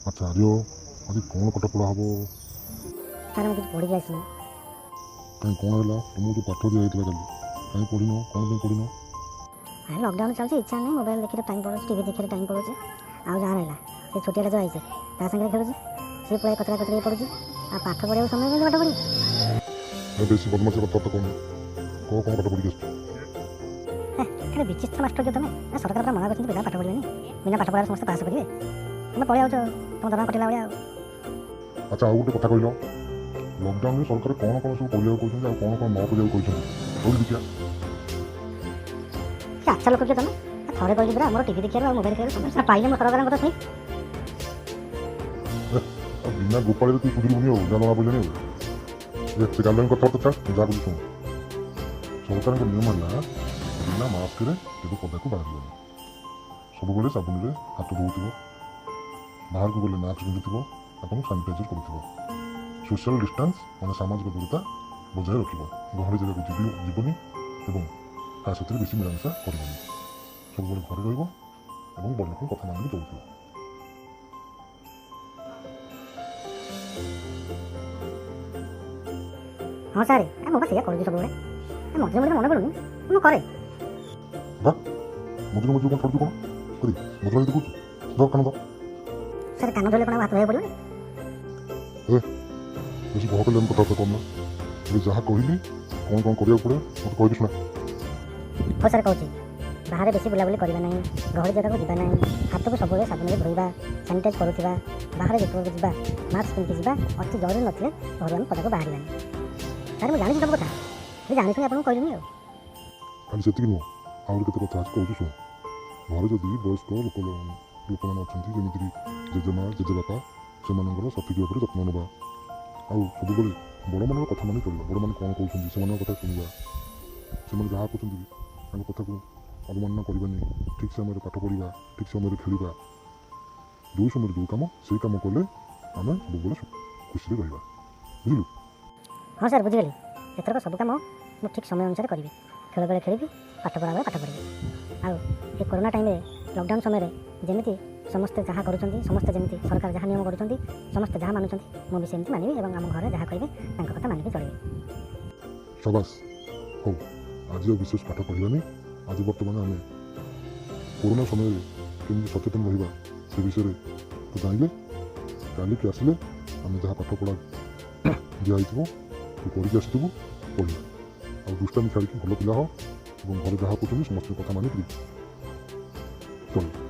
ଆଚ୍ଛା ଆର୍ଯ୍ୟ ଆଜି କ'ଣ ପାଠପଢ଼ା ହେବ? ସାର୍ ମୁଁ କିଛି ପଢ଼ିକି ଆସିନି। କାହିଁ କ'ଣ ହେଲା? ତୁମକୁ ତ ପାଠ ଦିଆଯାଇଥିଲା କାଲି, କାହିଁ ପଢ଼ିନ? କ'ଣ ପାଇଁ ପଢ଼ିନ? ଆରେ ଲକଡାଉନ୍ ଚାଲିଛି, ଇଚ୍ଛା ନାହିଁ। ମୋବାଇଲ୍ ଦେଖିଲେ ଟାଇମ୍ ପଳାଉଛି, ଟିଭି ଦେଖିଲେ ଟାଇମ୍ ପଳାଉଛି। ଆଉ ଯାହା ରହିଲା ସେ ଛୋଟିଆଟା ଯେଉଁ ଆଇছে ତା ସାଙ୍ଗରେ ଖେଳୁଛି, ସିଏ ପୁରା କଚରା କଚରା ପଡ଼ୁଛି। ଆଉ ପାଠ ପଢ଼ିବାକୁ ସମୟ କେମିତି ପାଠ ପଢ଼ିବି? ବେଶୀ ବଦମାସି କଥାବାର୍ତ୍ତା କ'ଣ? କ'ଣ ପାଠ ପଢ଼ିକି ଆସିଛୁ? ଏখানে ବିଚିତ୍ର ମାଷ୍ଟର କିଏ ତମେ? ସରକାର ପୁରା ମନା କରିଛନ୍ତି ପିଲା ପାଠ ପଢ଼ିବେନି, ବିନା ପାଠ ପଢ଼ାରେ ସମସ୍ତେ ପାସ୍ କରିବେ। ତୁମେ ପଳେଇ ଆଉଛ ତୁମ ଦରମା କଟିଲା ଭଳିଆ। ଆଚ୍ଛା ଆଉ ଗୋଟେ କଥା କହିଲ, ଲକଡାଉନରେ ସରକାର କ'ଣ କ'ଣ ସବୁ କରିବାକୁ କହିଛନ୍ତି ଆଉ କ'ଣ କ'ଣ ନ କରିବାକୁ କହିଛନ୍ତି କହିଲି ଦେଖିଆ। କି ଆଚ୍ଛା ଲୋକ କିଏ ତମେ? ଥରେ କହିଲି ପୁରା ଆମର ଟିଭି ଦେଖିବାର ଆଉ ମୋବାଇଲ୍ ଖେଳିବାର ସମସ୍ୟା ପାଇଲେ ମୁଁ ସରକାରଙ୍କ କଥା ଶୁଣି। ଆଉ ବିନା ଗୋପାଳରେ ତୁ ସୁଧୁରିବୁନି ଆଉ, ଯାହା ଜଣା ପଡ଼ିଲାନି ଆଉ। ସେ ଗାଲୁଆଙ୍କ କଥାବାର୍ତ୍ତା ଛାଡ଼, ମୁଁ ଯାହା କହୁଛି ଶୁଣ। ସରକାରଙ୍କ ନିୟମ ହେଲା ବିନା ମାସ୍କରେ କେବେ ପଦାକୁ ବାହାରିବନି, ସବୁବେଳେ ସାବୁନରେ ହାତ ଧୋଉଥିବ, ବାହାରକୁ ଗଲେ ମାସ୍କ ପିନ୍ଧୁଥିବ ଏବଂ ସାନିଟାଇଜର କରୁଥିବ, ସୋସିଆଲ ଡିଷ୍ଟାନ୍ସ ମାନେ ସାମାଜିକ ଦୂରତା ବଜାୟ ରଖିବ, ଗହଳି ଜାଗାକୁ ଯିବନି ଏବଂ କାହା ସାଥିରେ ବେଶୀ ମିଳାମିଶା କରିବନି, ସବୁବେଳେ ଘରେ ରହିବ ଏବଂ ବଡ଼ ଲୋକଙ୍କ କଥା ମାନିକି ଚଳୁଥିବ। ହଁ ସାର୍, ମୁଁ ବା ସେଇଆ କରୁଛି ସବୁବେଳେ। ମଝିରେ ମଝିରେ ମନେ ପଡ଼ୁନି, ମୁଁ କରେ। ବା ମଝିରେ ମଝିରେ କ'ଣ ଛାଡ଼ୁଛୁ? କ'ଣ କରି ମଝିରେ ମଝିରେ କହୁଛୁ? ଯାଅ କାନ ଦାଅ। ସାର୍ କାନ ଧରିଲେ କ'ଣ ହାତ ଧୋଇବାକୁ ପଡ଼ିବନି? ବେଶୀ ବହକଲେ ଆମେ କଥାବାର୍ତ୍ତା କରନା। ଏବେ ଯାହା କହିଲି କ'ଣ କ'ଣ କରିବାକୁ ପଡ଼େ ମୋତେ କହିକି ଶୁଣା। ହଉ ସାର୍ କହୁଛି, ବାହାରେ ବେଶୀ ବୁଲାବୁଲି କରିବା ନାହିଁ, ଗହଳି ଜାଗାକୁ ଯିବା ନାହିଁ, ହାତକୁ ସବୁବେଳେ ସାବୁନରେ ଧୋଇବା, ସାନିଟାଇଜ୍ କରୁଥିବା, ବାହାରେ ଯେତେବେଳେ ଯିବା ମାସ୍କ ପିନ୍ଧିକି ଯିବା, ଅତି ଜରୁରୀ ନଥିଲେ ଘରୁ ଆମେ ପଦାକୁ ବାହାରିବାନି। ସାର୍ ମୁଁ ଜାଣିଛି ସବୁ କଥା, ମୁଁ ଜାଣିଶୁଣି ଆପଣଙ୍କୁ କହିଲିନି ଆଉ। ଖାଲି ସେତିକି ନୁହଁ, ଆହୁରି କେତେ କଥା ଅଛି କହୁଛୁ ଶୁଣ। ଘରେ ଯଦି ବୟସ୍କ ଲୋକମାନେ ଅଛନ୍ତି, ଯେମିତିକି ଜେଜେମା ଜେଜେବାପା, ସେମାନଙ୍କର ସଠିକ୍ ଭାବରେ ଯତ୍ନ ନେବା, ଆଉ ସବୁବେଳେ ବଡ଼ମାନଙ୍କ କଥା ମାନି ଚଳିବା। ବଡ଼ମାନେ କ'ଣ କହୁଛନ୍ତି ସେମାନଙ୍କ କଥା ଶୁଣିବା, ସେମାନେ ଯାହା କହୁଛନ୍ତି ତାଙ୍କ କଥାକୁ ଅବମାନନା କରିବାନି, ଠିକ୍ ସମୟରେ ପାଠ ପଢ଼ିବା, ଠିକ୍ ସମୟରେ ଖେଳିବା, ଯେଉଁ ସମୟରେ ଯେଉଁ କାମ ସେଇ କାମ କଲେ ଆମେ ସବୁବେଳେ ଖୁସିରେ ରହିବା। ବୁଝିଲୁ? ହଁ ସାର୍ ବୁଝିଗଲି। ଏଥରକ ସବୁ କାମ ମୁଁ ଠିକ୍ ସମୟ ଅନୁସାରେ କରିବି। ଖେଳ ବେଳେ ଖେଳିବି, ପାଠ ପଢ଼ା ବେଳେ ପାଠ ପଢ଼ିବି। ଆଉ ଏ କରୋନା ଟାଇମ୍ରେ ଲକଡାଉନ୍ ସମୟରେ ଯେମିତି ସମସ୍ତେ ଯାହା କରୁଛନ୍ତି, ସମସ୍ତେ ଯେମିତି ସରକାର ଯାହା ନିୟମ କରୁଛନ୍ତି, ସମସ୍ତେ ଯାହା ମାନୁଛନ୍ତି, ମୁଁ ବି ସେମିତି ମାନିବି ଏବଂ ଆମ ଘରେ ଯାହା କହିବେ ତାଙ୍କ କଥା ମାନିକି ଚଳିବି। ସାବାସ୍। ହଉ, ଆଜି ଆଉ ବିଶେଷ ପାଠ ପଢ଼ିବାନି। ଆଜି ବର୍ତ୍ତମାନ ଆମେ କରୋନା ସମୟରେ କେମିତି ସଚେତନ ରହିବା ସେ ବିଷୟରେ ତୁ ଜାଣିଲେ, କାଲିକି ଆସିଲେ ଆମେ ଯାହା ପାଠ ପଢ଼ା ଦିଆହେଇଥିବ ତୁ କରିକି ଆସିଥିବୁ, ପଢ଼ିବା। ଆଉ ଦୁଷ୍ଟାମି ଛାଡ଼ିକି ଭଲ ପିଲା ହ ଏବଂ ଘରେ ଯାହା କହୁଛନ୍ତି ସମସ୍ତଙ୍କ କଥା ମାନିକିରି ଚଳିବ।